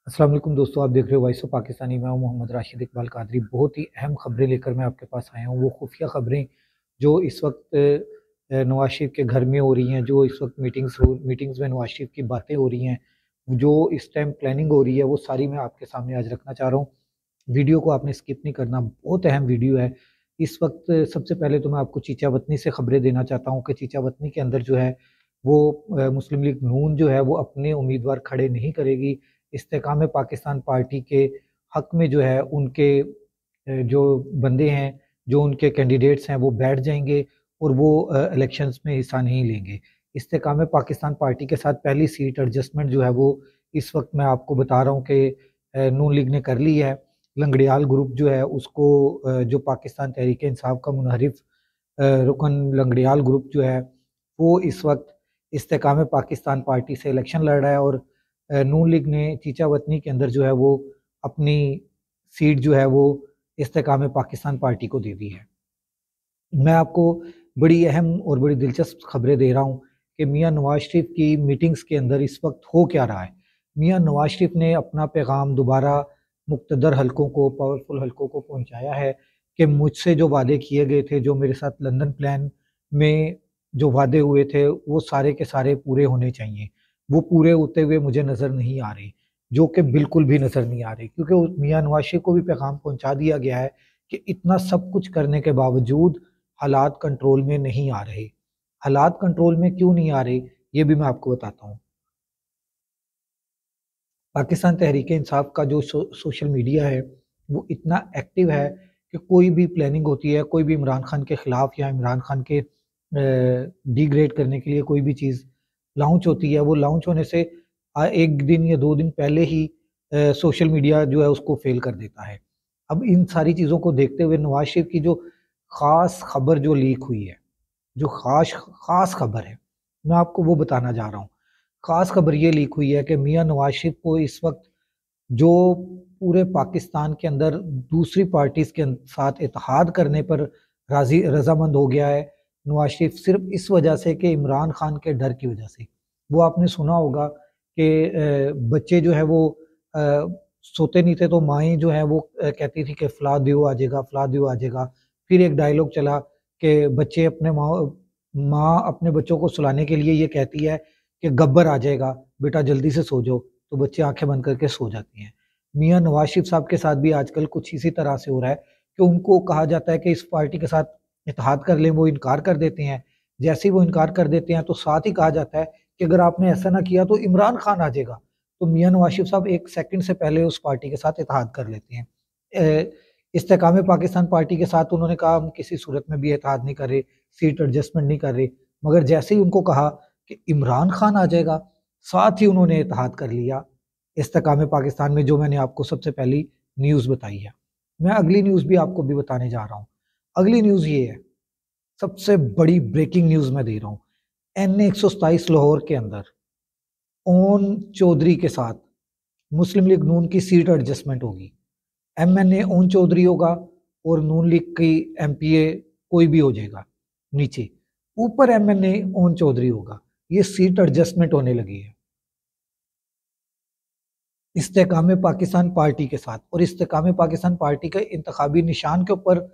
अस्सलाम वालेकुम दोस्तों, आप देख रहे हो वॉइस ऑफ पाकिस्तानी। मैं हूं मोहम्मद राशिद इकबाल कादरी। बहुत ही अहम खबरें लेकर मैं आपके पास आया हूं। वो खुफिया खबरें जो इस वक्त नवाज शरीफ के घर में हो रही हैं, जो इस वक्त मीटिंग्स में नवाज शरीफ की बातें हो रही हैं, जो इस टाइम प्लानिंग हो रही है, वो सारी मैं आपके सामने आज रखना चाह रहा हूँ। वीडियो को आपने स्किप नहीं करना, बहुत अहम वीडियो है। इस वक्त सबसे पहले तो मैं आपको चीचा वतनी से खबरें देना चाहता हूँ कि चीचा वतनी के अंदर जो है वो मुस्लिम लीग नून जो है वो अपने उम्मीदवार खड़े नहीं करेगी। इस्तेकाम पाकिस्तान पार्टी के हक में जो है उनके जो बंदे हैं, जो उनके कैंडिडेट्स हैं, वो बैठ जाएंगे और वो इलेक्शंस में हिस्सा नहीं लेंगे। इस्तेकाम पाकिस्तान पार्टी के साथ पहली सीट एडजस्टमेंट जो है वो इस वक्त मैं आपको बता रहा हूँ कि नून लीग ने कर ली है। लंगड़ियाल ग्रुप जो है उसको जो पाकिस्तान तहरीक इंसाफ का मुनहरिफ रुकन लंगड़ियाल ग्रुप जो है वो इस वक्त इस्तेकाम पाकिस्तान पार्टी से इलेक्शन लड़ रहा है और नून लीग ने चीचा वतनी के अंदर जो है वो अपनी सीट जो है वो इस्तेकाम पाकिस्तान पार्टी को दे दी है। मैं आपको बड़ी अहम और बड़ी दिलचस्प खबरें दे रहा हूँ कि मियाँ नवाज शरीफ की मीटिंग्स के अंदर इस वक्त हो क्या रहा है। मियाँ नवाज शरीफ ने अपना पैगाम दोबारा मुक़्तदर हलकों को, पावरफुल हलकों को पहुँचाया है कि मुझसे जो वादे किए गए थे, जो मेरे साथ लंदन प्लान में जो वादे हुए थे, वो सारे के सारे पूरे होने चाहिए। वो पूरे होते हुए मुझे नज़र नहीं आ रहे, जो कि बिल्कुल भी नज़र नहीं आ रहे, क्योंकि मियाँ नवाज शरीफ को भी पैगाम पहुँचा दिया गया है कि इतना सब कुछ करने के बावजूद हालात कंट्रोल में नहीं आ रहे। हालात कंट्रोल में क्यों नहीं आ रहे, ये भी मैं आपको बताता हूँ। पाकिस्तान तहरीक इंसाफ का जो सोशल मीडिया है वो इतना एक्टिव है कि कोई भी प्लानिंग होती है, कोई भी इमरान खान के ख़िलाफ़ या इमरान खान के डिग्रेड करने के लिए कोई भी चीज़ लॉन्च होती है, वो लॉन्च होने से एक दिन या 2 दिन पहले ही सोशल मीडिया जो है उसको फ़ेल कर देता है। अब इन सारी चीज़ों को देखते हुए नवाज शरीफ की जो ख़ास खबर जो लीक हुई है, जो ख़ास खबर है, मैं आपको वो बताना जा रहा हूँ। ख़ास खबर ये लीक हुई है कि मियाँ नवाज शरीफ को इस वक्त जो पूरे पाकिस्तान के अंदर दूसरी पार्टीज़ के साथ इत्तेहाद करने पर रज़ामंद हो गया है नवाज शरीफ, सिर्फ इस वजह से कि इमरान खान के डर की वजह से। वो आपने सुना होगा कि बच्चे जो है वो सोते नहीं थे तो माएँ जो है वो कहती थी कि फ़लाँ दियो आ जाएगा, फ़लाँ दियो आ जाएगा। फिर एक डायलॉग चला कि बच्चे अपने माँ अपने बच्चों को सुलाने के लिए ये कहती है कि गब्बर आ जाएगा, बेटा जल्दी से सो जाओ, तो बच्चे आँखें बंद करके सो जाती हैं। मियाँ नवाज शरीफ साहब के साथ भी आजकल कुछ इसी तरह से हो रहा है कि उनको कहा जाता है कि इस पार्टी के साथ इत्तेहाद कर लें, वो इनकार कर देते हैं। जैसे ही वो इनकार कर देते हैं तो साथ ही कहा जाता है कि अगर आपने ऐसा ना किया तो इमरान खान आ जाएगा। तो मियाँ नवाज शरीफ साहब 1 सेकंड से पहले उस पार्टी के साथ इत्तेहाद कर लेते हैं। इस्तेकाम पाकिस्तान पार्टी के साथ उन्होंने कहा हम किसी सूरत में भी इत्तेहाद नहीं कर रहे, सीट एडजस्टमेंट नहीं कर रहे, मगर जैसे ही उनको कहा कि इमरान खान आ जाएगा, साथ ही उन्होंने इत्तेहाद कर लिया इस्तेकाम पाकिस्तान में, जो मैंने आपको सबसे पहली न्यूज़ बताई है। मैं अगली न्यूज़ भी आपको भी बताने जा रहा हूँ। अगली न्यूज़ ये है, सबसे बड़ी ब्रेकिंग न्यूज़ मैं दे रहा हूँ। NA 127 लाहौर के अंदर ओन चौधरी के साथ मुस्लिम लीग नून की सीट एडजस्टमेंट होगी। MNA ओन चौधरी होगा और नून लीग की MPA कोई भी हो जाएगा नीचे, ऊपर MNA ओन चौधरी होगा। ये सीट एडजस्टमेंट होने लगी है इस्तेकाम पाकिस्तान पार्टी के साथ, और इस्तेकाम पाकिस्तान पार्टी के इंतखाबी निशान के ऊपर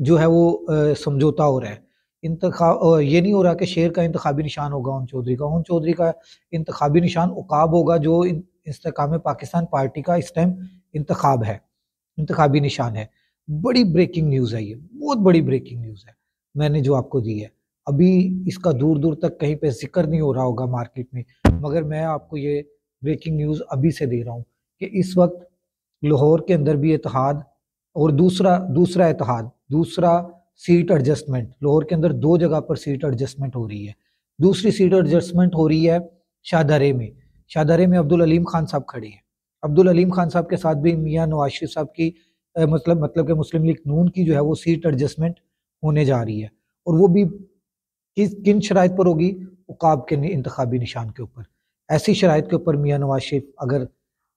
जो है वो समझौता हो रहा है। ये नहीं हो रहा कि शेर का इंतखाबी निशान होगा ओन चौधरी का। ओन चौधरी का इंतखाबी निशान उकाब होगा, जो इस्तेकाम पाकिस्तान पार्टी का इस टाइम इंतखाब है, इंतखाबी निशान है। बड़ी ब्रेकिंग न्यूज़ है ये, बहुत बड़ी ब्रेकिंग न्यूज़ है मैंने जो आपको दी है। अभी इसका दूर-दूर तक कहीं पे ज़िक्र नहीं हो रहा होगा मार्केट में, मगर मैं आपको ये ब्रेकिंग न्यूज़ अभी से दे रहा हूँ कि इस वक्त लाहौर के अंदर भी इत्तेहाद और दूसरा इत्तेहाद, दूसरा सीट एडजस्टमेंट, लाहौर के अंदर 2 जगह पर सीट एडजस्टमेंट हो रही है। दूसरी सीट एडजस्टमेंट हो रही है शाहदरे में। शाहदरे में अब्दुल अलीम खान साहब खड़े हैं। अब्दुल अलीम खान साहब के साथ भी मियाँ नवाज शरीफ साहब की मतलब कि मुस्लिम लीग नून की जो है वो सीट एडजस्टमेंट होने जा रही है, और वो भी किन शराइत पर होगी? उकाब के इंतखाबी निशान के ऊपर। ऐसी शराइत के ऊपर मियाँ नवाज शरीफ अगर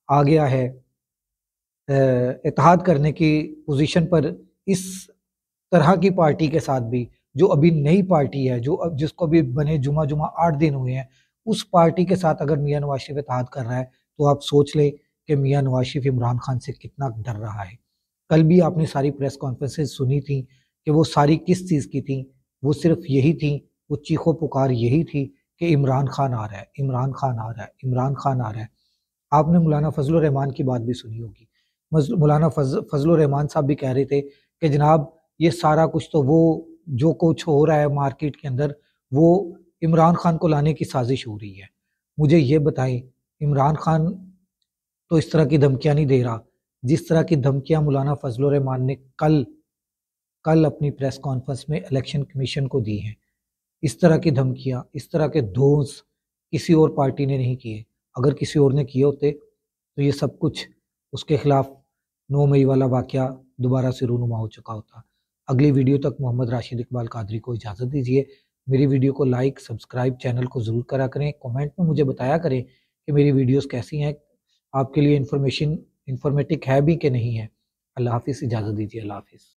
आ गया है इत्तेहाद करने की पोजीशन पर, इस तरह की पार्टी के साथ भी, जो अभी नई पार्टी है, जो जिसको अभी बने जुमा 8 दिन हुए हैं, उस पार्टी के साथ अगर मियाँ नवाज शरीफ इत्तेहाद कर रहा है, तो आप सोच लें کہ میاں نواز شریف عمران خان سے کتنا ڈر رہا ہے۔ کل بھی آپ نے ساری پریس کانفرنسز سنی تھیں کہ وہ ساری کس چیز کی تھیں، وہ صرف یہی تھیں، وہ چیخو پکار یہی تھی کہ عمران خان آ رہا ہے، عمران خان آ رہا ہے، عمران خان آ رہا ہے۔ آپ نے مولانا فضل الرحمان کی بات بھی سنی ہوگی، مولانا فضل الرحمان صاحب بھی کہہ رہے تھے کہ جناب یہ سارا کچھ تو وہ جو کچھ ہو رہا ہے مارکیٹ کے اندر وہ عمران خان کو لانے کی سازش ہو رہی ہے۔ مجھے یہ بتائیں، عمران خان تو اس طرح کی دھمکیاں نہیں دے رہا جس طرح کی دھمکیاں مولانا فضل الرحمان نے کل اپنی پریس کانفرنس میں الیکشن کمیشن کو دی ہیں۔ اس طرح کی دھمکیاں، اس طرح کے دوز کسی اور پارٹی نے نہیں کیے۔ اگر کسی اور نے کیے ہوتے تو یہ سب کچھ اس کے خلاف 9 مئی والا واقعہ دوبارہ سے رونما ہو چکا ہوتا۔ اگلی ویڈیو تک محمد راشد اقبال قادری کو اجازت دیجیے۔ میری ویڈیو کو لائک، سبسکرائب، چینل کو ضرور کرا کریں، کومنٹ میں مجھے بتایا کریں کہ میری ویڈیوز کیسی ہیں، آپ کے لیے انفارمیٹک ہے بھی کہ نہیں ہے۔ اللہ حافظ، اجازت دیجیے، اللہ حافظ۔